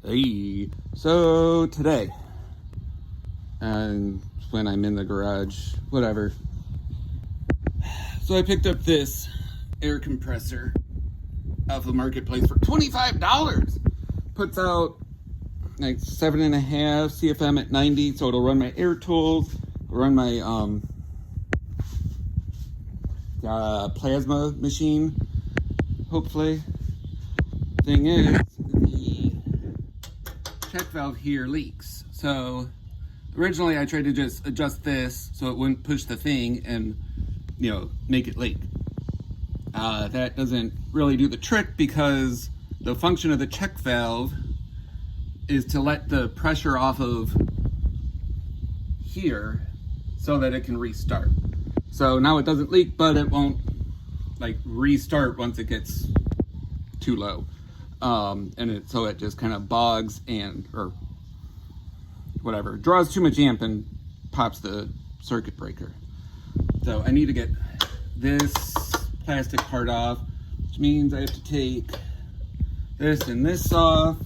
Hey, so today, and when I'm in the garage, whatever. So I picked up this air compressor off the marketplace for $25. Puts out like 7.5 CFM at 90, so it'll run my air tools, run my plasma machine, hopefully. Thing is, the check valve here leaks. So originally I tried to just adjust this so it wouldn't push the thing and, make it leak. That doesn't really do the trick because the function of the check valve is to let the pressure off of here so that it can restart. So now it doesn't leak, but it won't restart once it gets too low. So it just kind of bogs or whatever, draws too much amp and pops the circuit breaker. So I need to get this plastic part off, which means I have to take this and this off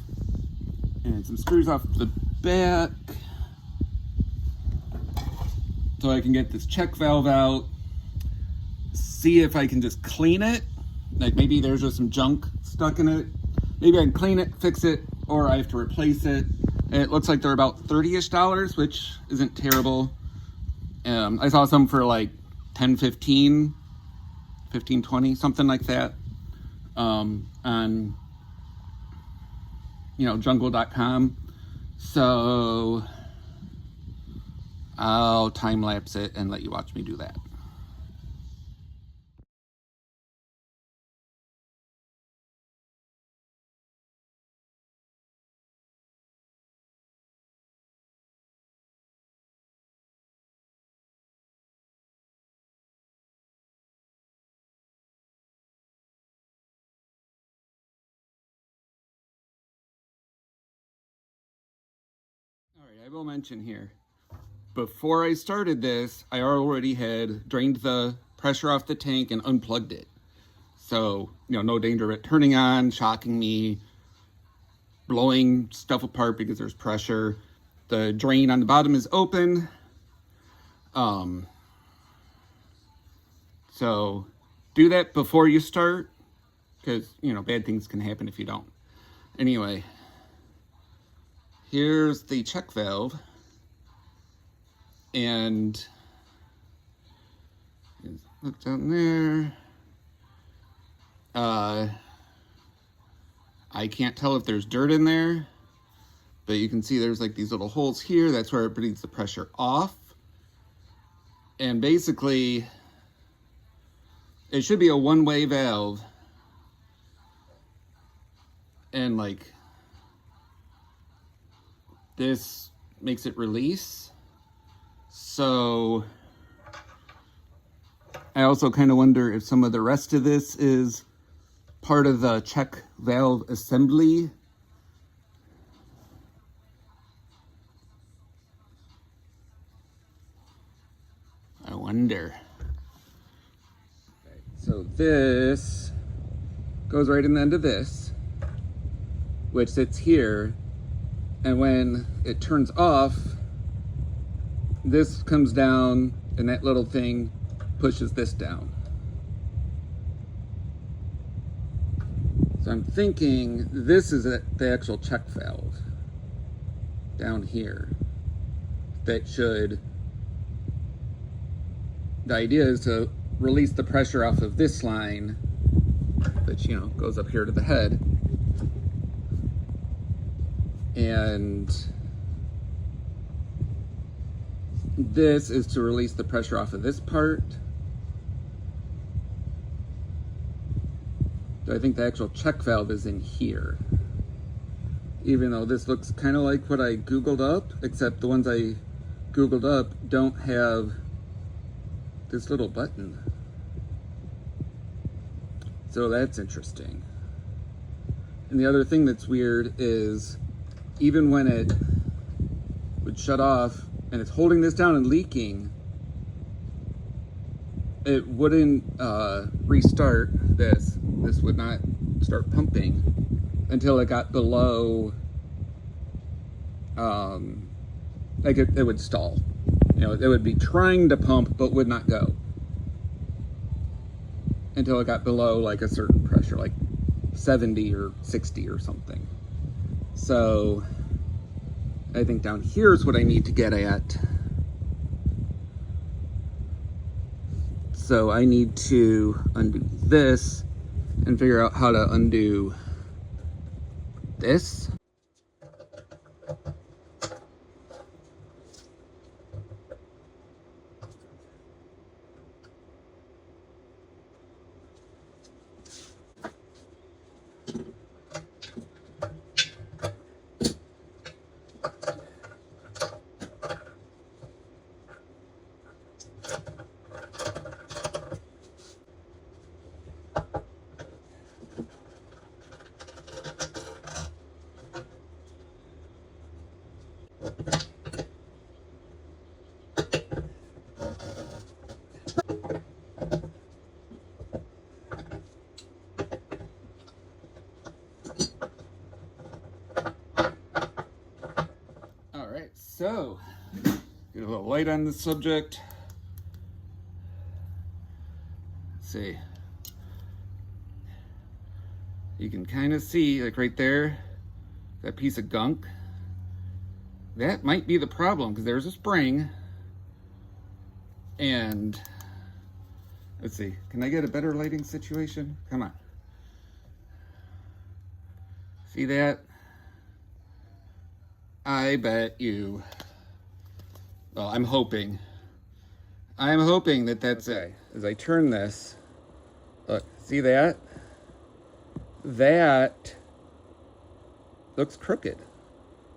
and some screws off the back so I can get this check valve out, see if I can just clean it. Like maybe there's just some junk stuck in it. Maybe I can clean it, fix it, or I have to replace it. It looks like they're about $30-ish, which isn't terrible. I saw some for like 10, 15, 20, something like that. On, jungle.com. So I'll time lapse it and let you watch me do that. All right, I will mention here, before I started this, I already had drained the pressure off the tank and unplugged it. So, no danger of it turning on, shocking me, blowing stuff apart because there's pressure. The drain on the bottom is open. So do that before you start because, bad things can happen if you don't. Anyway, here's the check valve. And look down there. I can't tell if there's dirt in there, but you can see there's like these little holes here. That's where it breathes the pressure off. And basically, it should be a one-way valve. And this makes it release. So I also kind of wonder if some of the rest of this is part of the check valve assembly. I wonder. Okay, so this goes right in the end of this, which sits here, and when it turns off, this comes down and that little thing pushes this down. So I'm thinking this is the actual check valve down here that should, the idea is to release the pressure off of this line, which, goes up here to the head. And this is to release the pressure off of this part. So I think the actual check valve is in here. Even though this looks kind of like what I Googled up, except the ones I Googled up don't have this little button. So that's interesting. And the other thing that's weird is even when it would shut off and it's holding this down and leaking, it wouldn't restart this. This would not start pumping until it got below like it would stall. You know, it would be trying to pump but would not go until it got below like a certain pressure, like 70 or 60 or something. So I think down here is what I need to get at. So I need to undo this and figure out how to undo this. All right, so get a little light on the subject. Let's see. You can kind of see, like right there, that piece of gunk. That might be the problem because there's a spring. And let's see, can I get a better lighting situation? Come on. See that? I bet you. Well, I'm hoping that that's it. As I turn this, look, see that? That looks crooked.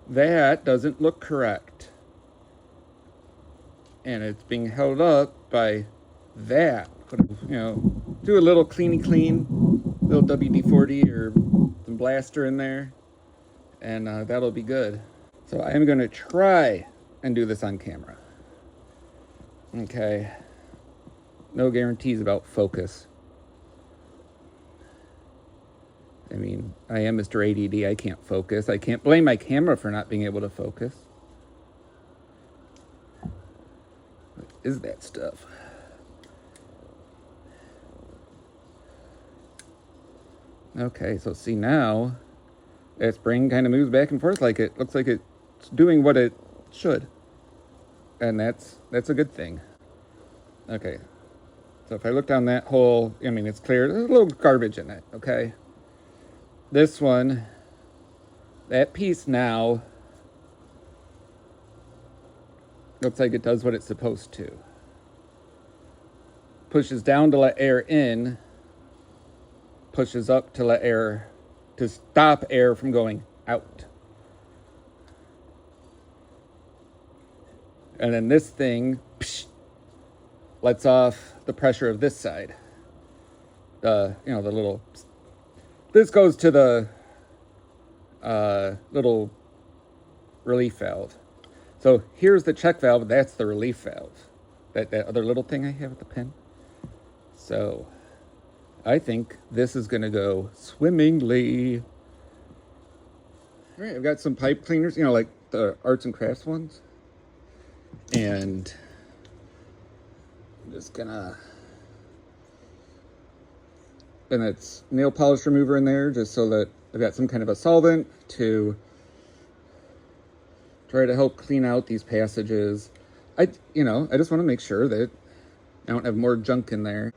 That doesn't look correct. And it's being held up by that. You know, do a little clean, little WD-40 or some blaster in there, and that'll be good. So I am going to try and do this on camera. Okay. No guarantees about focus. I mean, I am Mr. ADD. I can't focus. I can't blame my camera for not being able to focus. What is that stuff? Okay, so see now, that spring kind of moves back and forth like it looks like it's doing what it should. And that's a good thing. Okay, so if I look down that hole, I mean, it's clear. There's a little garbage in it, okay? This one, that piece now looks like it does what it's supposed to. Pushes down to let air in, pushes up to let air, to stop air from going out. And then this thing lets off the pressure of this side. The little, this goes to the little relief valve. So here's the check valve, that's the relief valve. That other little thing I have with the pin. So I think this is gonna go swimmingly. All right, I've got some pipe cleaners, like the arts and crafts ones. And I'm just gonna, and it's nail polish remover in there just so that I've got some kind of a solvent to try to help clean out these passages. I just want to make sure that I don't have more junk in there.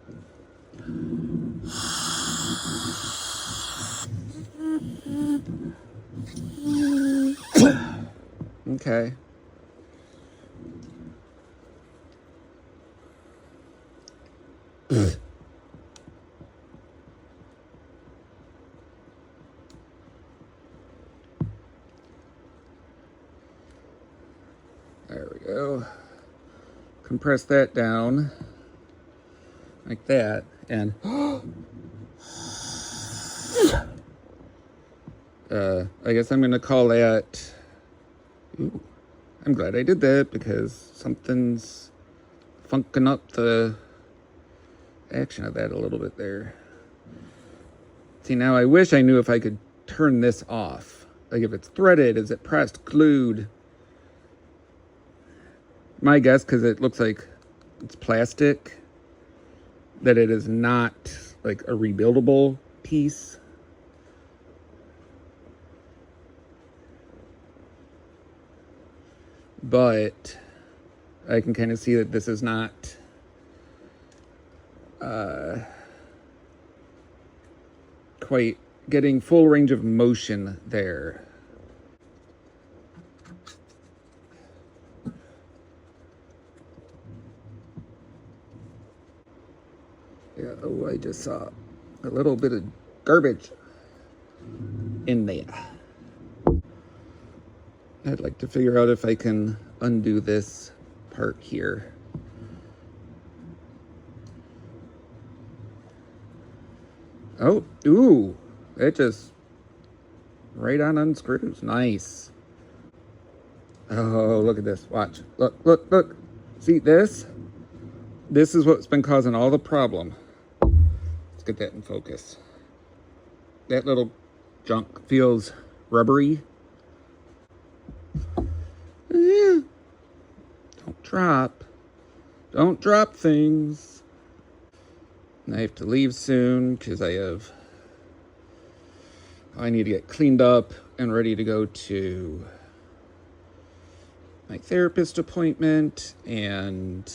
Okay. There we go. Compress that down like that, and I guess I'm gonna call that. Ooh, I'm glad I did that because something's funking up the action of that a little bit there. See, now I wish I knew if I could turn this off. Like if it's threaded, is it pressed, glued? My guess, because it looks like it's plastic, that it is not like a rebuildable piece. But I can kind of see that this is not quite getting full range of motion there. Yeah, oh, I just saw a little bit of garbage in there. I'd like to figure out if I can undo this part here. Oh, ooh, it just right on unscrews. Nice. Oh, look at this. Watch. Look, look, look. See this? This is what's been causing all the problem. Let's get that in focus. That little junk feels rubbery. Yeah. Don't drop. Don't drop things. I have to leave soon because I need to get cleaned up and ready to go to my therapist appointment, and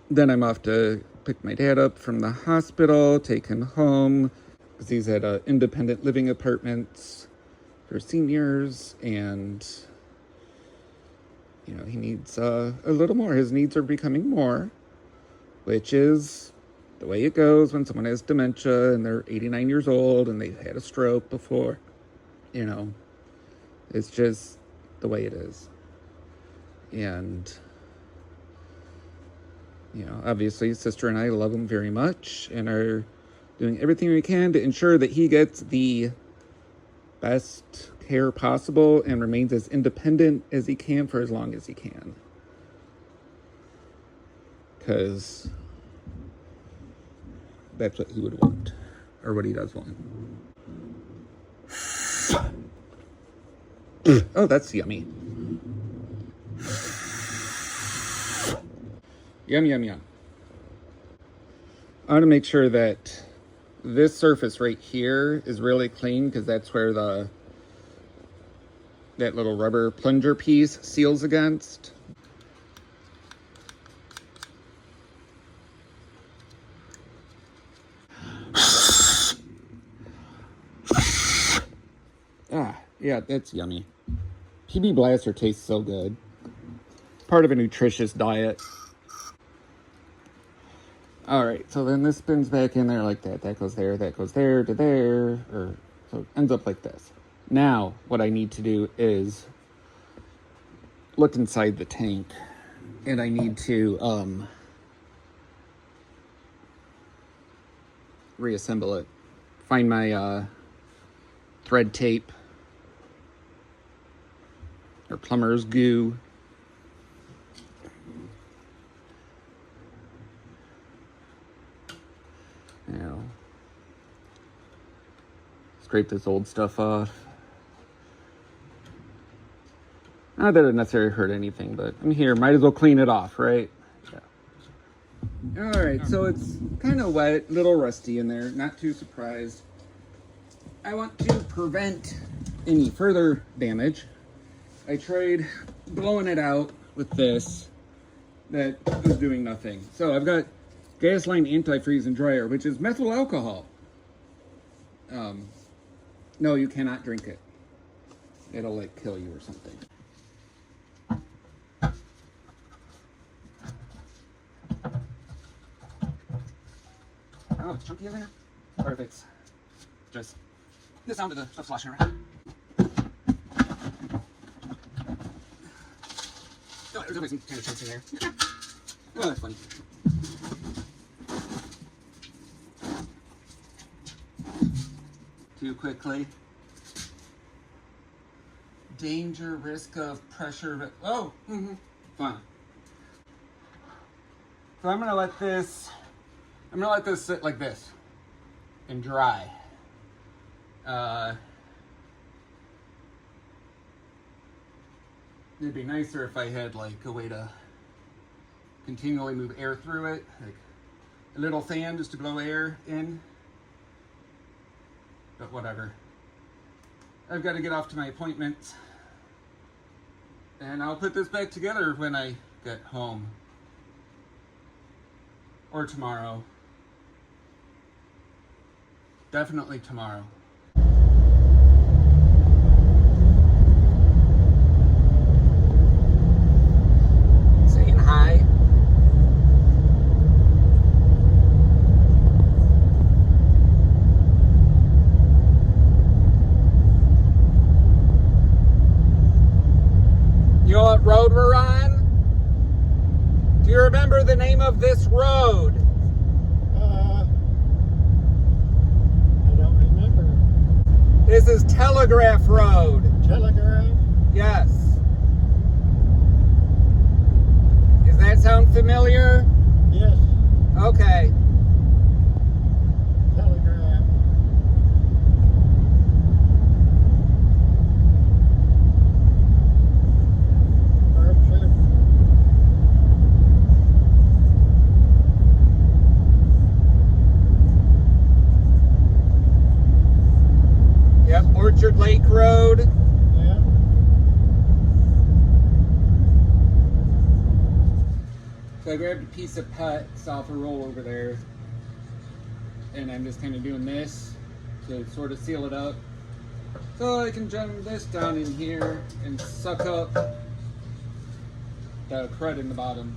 then I'm off to pick my dad up from the hospital, take him home, because he's at independent living apartments for seniors, and you know, he needs a little more. His needs are becoming more, which is the way it goes when someone has dementia and they're 89 years old and they've had a stroke before. You know, it's just the way it is. And, you know, obviously his sister and I love him very much and are doing everything we can to ensure that he gets the best care possible and remains as independent as he can for as long as he can. Because that's what he would want, or what he does want. Oh, that's yummy. Yum, yum, yum. I want to make sure that this surface right here is really clean, because that's where that little rubber plunger piece seals against. Ah, yeah, that's yummy. PB Blaster tastes so good. Part of a nutritious diet. All right, so then this spins back in there like that. That goes there to there, or so it ends up like this. Now, what I need to do is look inside the tank, and I need to reassemble it. Find my thread tape or plumber's goo. Now, scrape this old stuff off. Not that it necessarily hurt anything, but I'm here. Might as well clean it off, right? Yeah. All right, so it's kind of wet, a little rusty in there. Not too surprised. I want to prevent any further damage. I tried blowing it out with this. That was doing nothing. So I've got gasoline antifreeze and dryer, which is methyl alcohol. No, you cannot drink it. It'll like kill you or something. Oh, it's chunky in there? Or if it's just the sound of the stuff sloshing around. Oh, there's always some kind of chunks in there. Oh, that's funny. Too quickly. Danger, risk of pressure. Oh, fun. So I'm gonna let this sit like this and dry. It'd be nicer if I had like a way to continually move air through it, like a little fan just to blow air in. But whatever. I've got to get off to my appointment. And I'll put this back together when I get home. Or tomorrow. Definitely tomorrow. Saying hi. You know what road we're on? Do you remember the name of this road? I don't remember. This is Telegraph Road. Telegraph? Yes. Does that sound familiar? Yes. Okay. Telegraph. Orchard. Yep, Orchard Lake Road. Yeah. So I grabbed a piece of putz off a roll over there, and I'm just kind of doing this to sort of seal it up. So I can jam this down in here and suck up the crud in the bottom.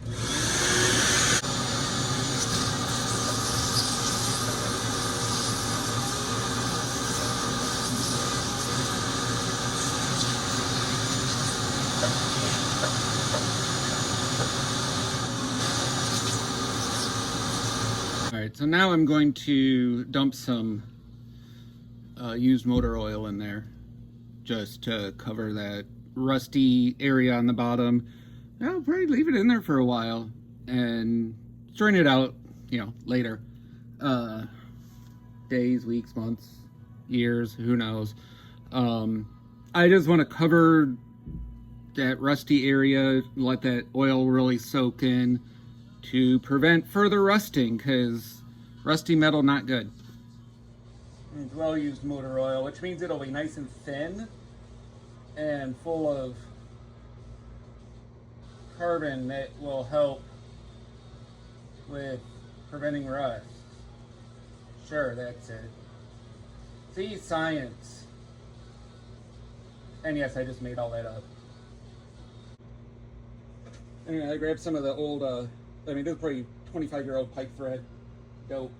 Alright, so now I'm going to dump some used motor oil in there just to cover that rusty area on the bottom. I'll probably leave it in there for a while and strain it out, later. Days, weeks, months, years, who knows. I just want to cover that rusty area, let that oil really soak in to prevent further rusting, because rusty metal not good. And it's well used motor oil, which means it'll be nice and thin and full of carbon that will help with preventing rust. Sure, that's it. See, science. And yes, I just made all that up. Anyway, I grabbed some of the old, this is probably 25-year-old pipe thread. Dope.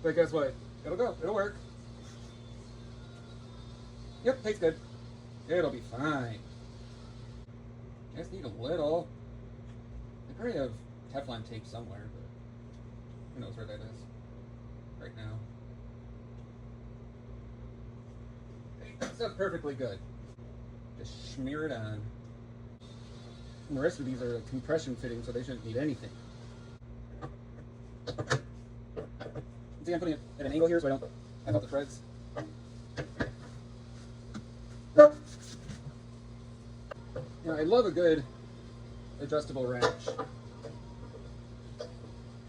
But guess what? It'll go. It'll work. Yep, tastes good. It'll be fine. I just need a little. I probably have Teflon tape somewhere, but who knows where that is right now. That's perfectly good. Just smear it on. And the rest of these are compression fittings, so they shouldn't need anything. See, I'm putting it at an angle here so I don't have out the threads. I love a good adjustable wrench. You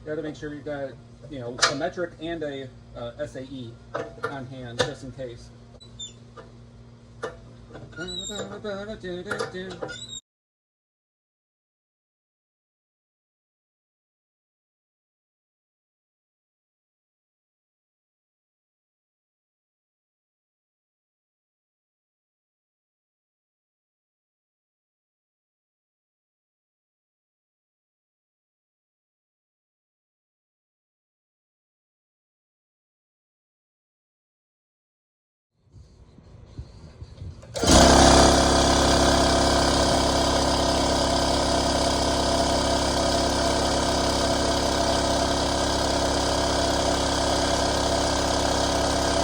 gotta make sure you've got, a metric and a SAE on hand, just in case.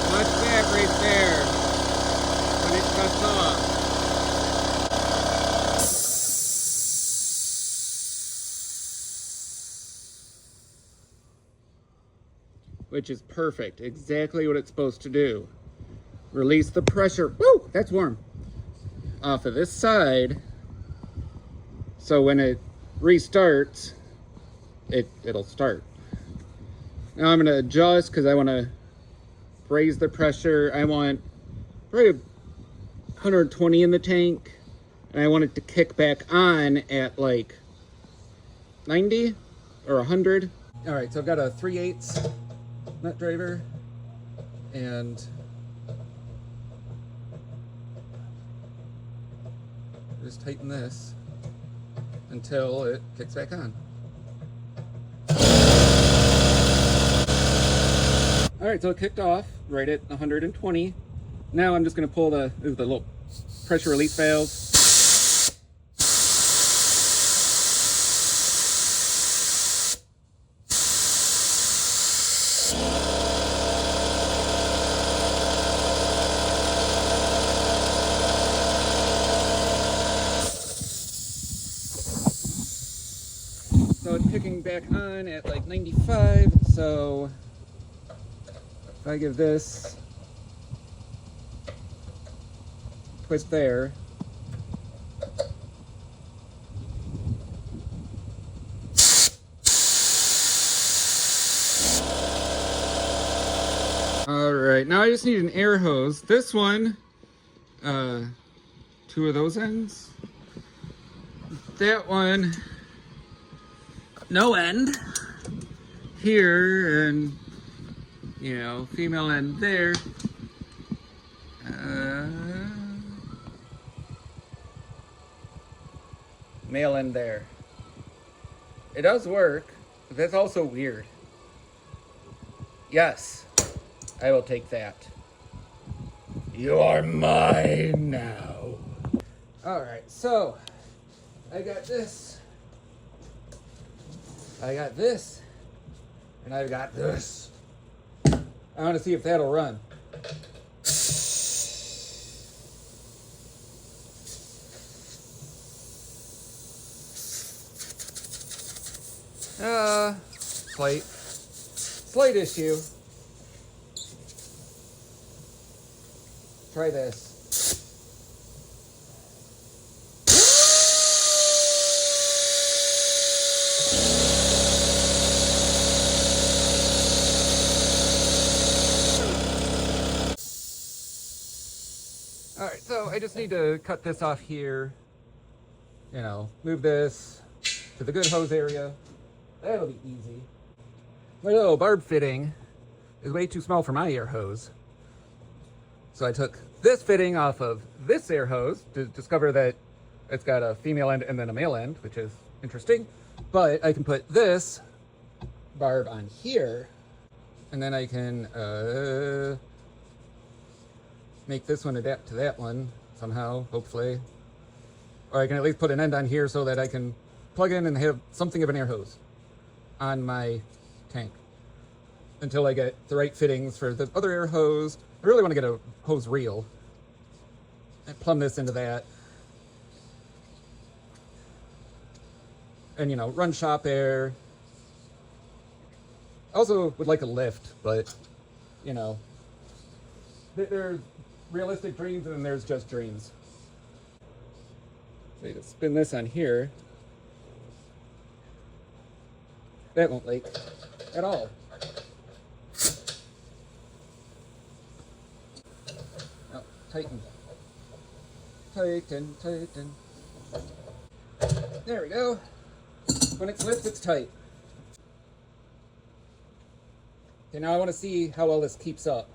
Watch that right there when it cuts off. Which is perfect, exactly what it's supposed to do. release the pressure. Woo! That's warm. Off of this side. So when it restarts, it'll start. Now I'm going to adjust because I want to raise the pressure. I want probably 120 in the tank. And I want it to kick back on at like 90 or 100. All right, so I've got a 3/8 nut driver and just tighten this until it kicks back on. All right, so it kicked off right at 120. Now I'm just going to pull the little pressure release valve. So it's kicking back on at like 95. So if I give this a twist there, all right, now I just need an air hose. This one, 2 of those ends. That one, no end here, and you know, female end there. Male end there. It does work, but that's also weird. Yes, I will take that. You are mine now. All right, so I got this. I got this, and I've got this. I want to see if that'll run. Slight issue. Try this. Alright, so I just need to cut this off here. You know, move this to the good hose area. That'll be easy. My little barb fitting is way too small for my air hose. So I took this fitting off of this air hose to discover that it's got a female end and then a male end, which is interesting. But I can put this barb on here, and then I can make this one adapt to that one somehow, hopefully. Or I can at least put an end on here so that I can plug in and have something of an air hose on my tank until I get the right fittings for the other air hose. I really want to get a hose reel and plumb this into that. And, you know, run shop air. Also would like a lift, but, you know, there's realistic dreams and then there's just dreams. So you just spin this on here. That won't leak at all. Now, tighten. Tighten, tighten. There we go. When it slips, it's tight. Okay, now I want to see how well this keeps up.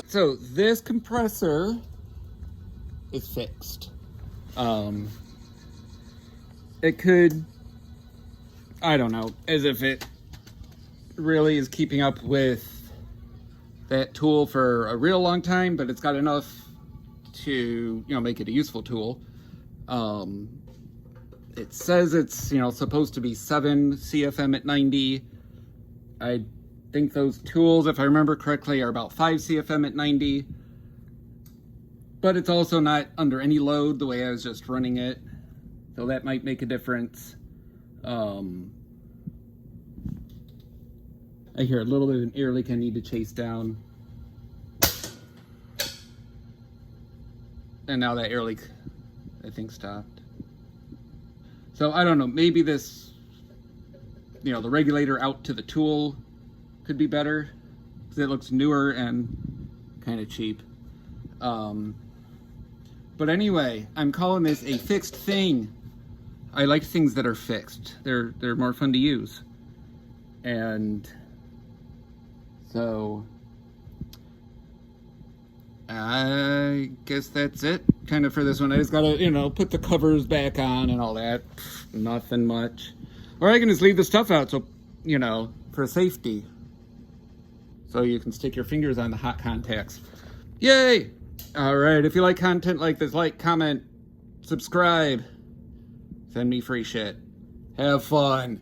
So this compressor is fixed. It could, I don't know, as if it really is keeping up with that tool for a real long time, but it's got enough to, you know, make it a useful tool. It says it's, you know, supposed to be 7 CFM at 90. I think those tools, if I remember correctly, are about 5 CFM at 90. But it's also not under any load the way I was just running it. So that might make a difference. I hear a little bit of an air leak I need to chase down. And now that air leak, I think, stopped. So I don't know, maybe this, you know, the regulator out to the tool could be better, because it looks newer and kind of cheap. But anyway, I'm calling this a fixed thing. I like things that are fixed. They're more fun to use. And so I guess that's it kind of for this one. I just gotta, you know, put the covers back on and all that. Nothing much. Or I can just leave the stuff out, so, you know, for safety. So you can stick your fingers on the hot contacts. Yay! Alright, if you like content like this, like, comment, subscribe, send me free shit. Have fun.